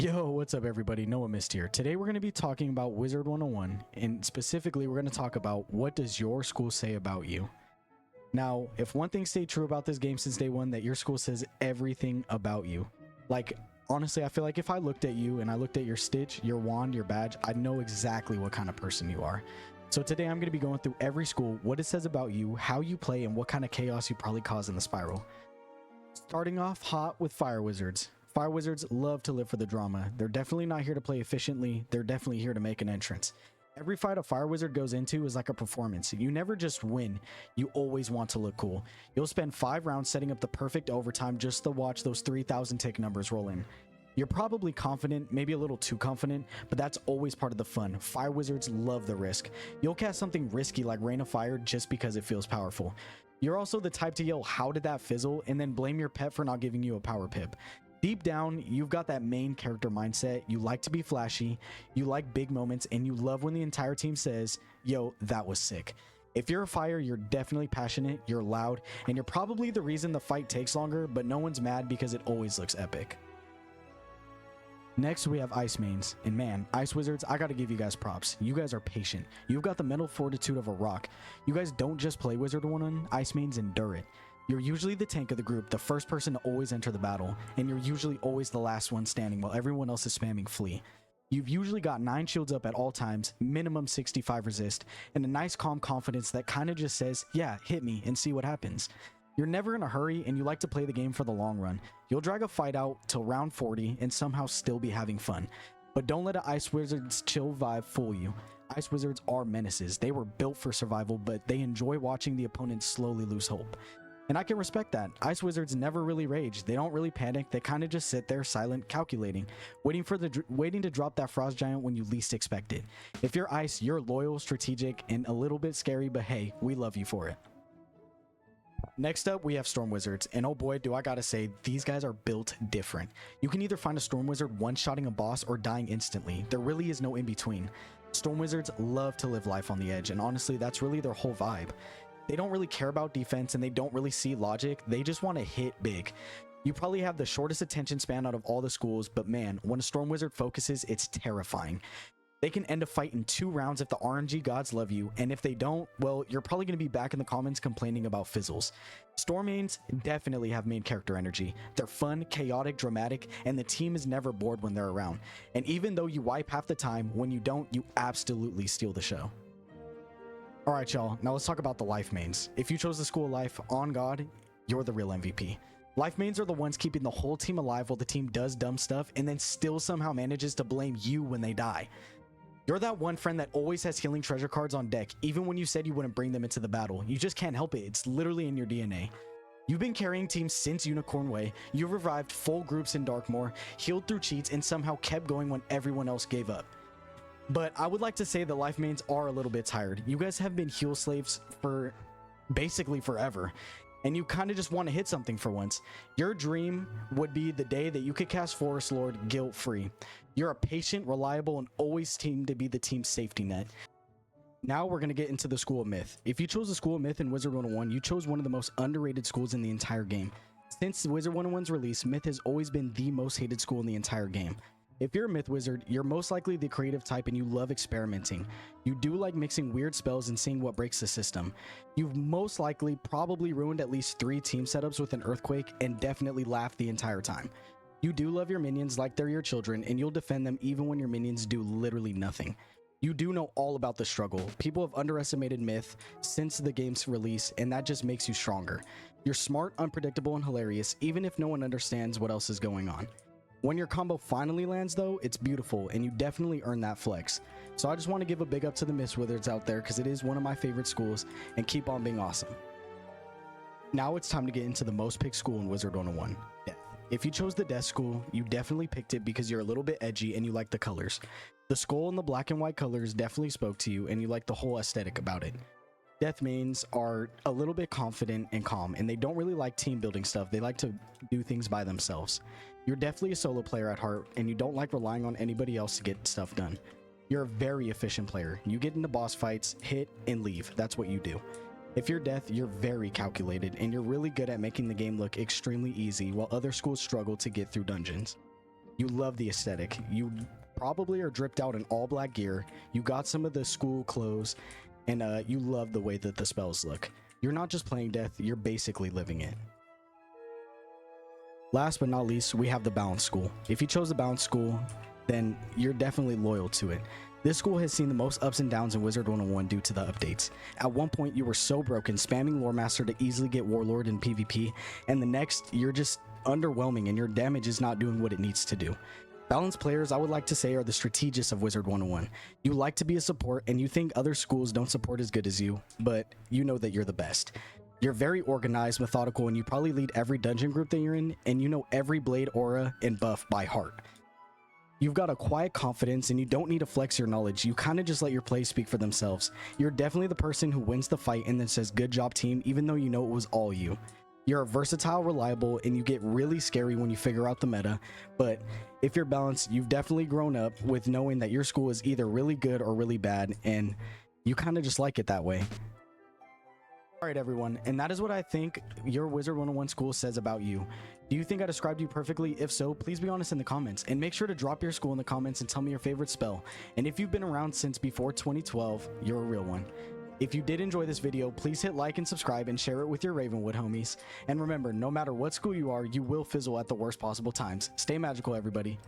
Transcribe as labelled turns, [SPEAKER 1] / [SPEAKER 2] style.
[SPEAKER 1] Yo, what's up everybody? Noah Mist here. Today we're going to be talking about Wizard101, and specifically we're going to talk about what does your school say about you. Now, if one thing stayed true about this game since day one, that your school says everything about you. Like, honestly, I feel like if I looked at you and I looked at your stitch, your wand, your badge, I'd know exactly what kind of person you are. So today I'm going to be going through every school, what it says about you, how you play, and what kind of chaos you probably cause in the spiral. Starting off hot with Fire Wizards. Fire Wizards love to live for the drama. They're definitely not here to play efficiently. They're definitely here to make an entrance. Every fight a Fire Wizard goes into is like a performance. You never just win. You always want to look cool. You'll spend 5 rounds setting up the perfect overtime just to watch those 3,000 tick numbers roll in. You're probably confident, maybe a little too confident, but that's always part of the fun. Fire Wizards love the risk. You'll cast something risky like Rain of Fire just because it feels powerful. You're also the type to yell, "How did that fizzle?" and then blame your pet for not giving you a power pip. Deep down, you've got that main character mindset. You like to be flashy, you like big moments, and you love when the entire team says, "Yo, that was sick." If you're a fire, you're definitely passionate, you're loud, and you're probably the reason the fight takes longer, but no one's mad because it always looks epic. Next, we have Ice Mains, and man, Ice Wizards, I gotta give you guys props. You guys are patient. You've got the mental fortitude of a rock. You guys don't just play Wizard101, Ice Mains endure it. You're usually the tank of the group, the first person to always enter the battle, and you're usually always the last one standing while everyone else is spamming flee. You've usually got 9 shields up at all times, minimum 65 resist, and a nice calm confidence that kind of just says, yeah, hit me and see what happens. You're never in a hurry and you like to play the game for the long run. You'll drag a fight out till round 40 and somehow still be having fun. But don't let an Ice Wizards chill vibe fool you. Ice Wizards are menaces. They were built for survival, but they enjoy watching the opponent slowly lose hope. And I can respect that. Ice Wizards never really rage. They don't really panic. They kind of just sit there silent, calculating, waiting to drop that frost giant when you least expect it. If you're Ice, you're loyal, strategic, and a little bit scary, but hey, we love you for it. Next up, we have Storm Wizards, and oh boy, do I gotta say, these guys are built different. You can either find a Storm Wizard one-shotting a boss or dying instantly. There really is no in-between. Storm Wizards love to live life on the edge, and honestly, that's really their whole vibe. They don't really care about defense and they don't really see logic. They just want to hit big. You probably have the shortest attention span out of all the schools, but man, when a Storm Wizard focuses, it's terrifying. They can end a fight in 2 rounds if the RNG gods love you, and if they don't, well, you're probably going to be back in the comments complaining about fizzles. Storm mains definitely have main character energy. They're fun, chaotic, dramatic, and the team is never bored when they're around. And even though you wipe half the time, when you don't, you absolutely steal the show. Alright y'all, now let's talk about the life mains. If you chose the school of life, on God, you're the real MVP. Life mains are the ones keeping the whole team alive while the team does dumb stuff and then still somehow manages to blame you when they die. You're that one friend that always has healing treasure cards on deck, even when you said you wouldn't bring them into the battle. You just can't help it, it's literally in your DNA. You've been carrying teams since Unicorn Way, you've revived full groups in Darkmoor, healed through cheats, and somehow kept going when everyone else gave up. But I would like to say the life mains are a little bit tired. You guys have been heal slaves for basically forever, and you kind of just want to hit something for once. Your dream would be the day that you could cast Forest Lord guilt-free. You're a patient, reliable, and always seem to be the team's safety net. Now we're going to get into the School of Myth. If you chose the School of Myth in Wizard101, you chose one of the most underrated schools in the entire game. Since Wizard101's release, Myth has always been the most hated school in the entire game. If you're a Myth Wizard, you're most likely the creative type and you love experimenting. You do like mixing weird spells and seeing what breaks the system. You've most likely probably ruined at least 3 team setups with an earthquake and definitely laughed the entire time. You do love your minions like they're your children and you'll defend them even when your minions do literally nothing. You do know all about the struggle. People have underestimated Myth since the game's release and that just makes you stronger. You're smart, unpredictable, and hilarious even if no one understands what else is going on. When your combo finally lands though, it's beautiful and you definitely earn that flex. So I just want to give a big up to the Myth Wizards out there because it is one of my favorite schools and keep on being awesome. Now it's time to get into the most picked school in Wizard101, Death. If you chose the Death school, you definitely picked it because you're a little bit edgy and you like the colors. The skull and the black and white colors definitely spoke to you and you like the whole aesthetic about it. Death mains are a little bit confident and calm and they don't really like team building stuff. They like to do things by themselves. You're definitely a solo player at heart and you don't like relying on anybody else to get stuff done. You're a very efficient player. You get into boss fights, hit, and leave. That's what you do. If you're Death, you're very calculated and you're really good at making the game look extremely easy while other schools struggle to get through dungeons. You love the aesthetic. You probably are dripped out in all black gear. You got some of the school clothes, and you love the way that the spells look. You're not just playing death, you're basically living it. Last but not least, we have the Balance School. If you chose the Balance School, then you're definitely loyal to it. This school has seen the most ups and downs in Wizard101 due to the updates. At one point, you were so broken, spamming Lore Master to easily get Warlord in PvP, and the next, you're just underwhelming and your damage is not doing what it needs to do. Balanced players, I would like to say, are the strategists of Wizard101. You like to be a support, and you think other schools don't support as good as you, but you know that you're the best. You're very organized, methodical, and you probably lead every dungeon group that you're in, and you know every blade aura and buff by heart. You've got a quiet confidence, and you don't need to flex your knowledge. You kind of just let your plays speak for themselves. You're definitely the person who wins the fight and then says, "Good job, team," even though you know it was all you. You're versatile, reliable, and you get really scary when you figure out the meta, but if you're balanced, you've definitely grown up with knowing that your school is either really good or really bad, and you kind of just like it that way. Alright everyone, and that is what I think your Wizard101 school says about you. Do you think I described you perfectly? If so, please be honest in the comments, and make sure to drop your school in the comments and tell me your favorite spell. And if you've been around since before 2012, you're a real one. If you did enjoy this video, please hit like and subscribe and share it with your Ravenwood homies. And remember, no matter what school you are, you will fizzle at the worst possible times. Stay magical, everybody.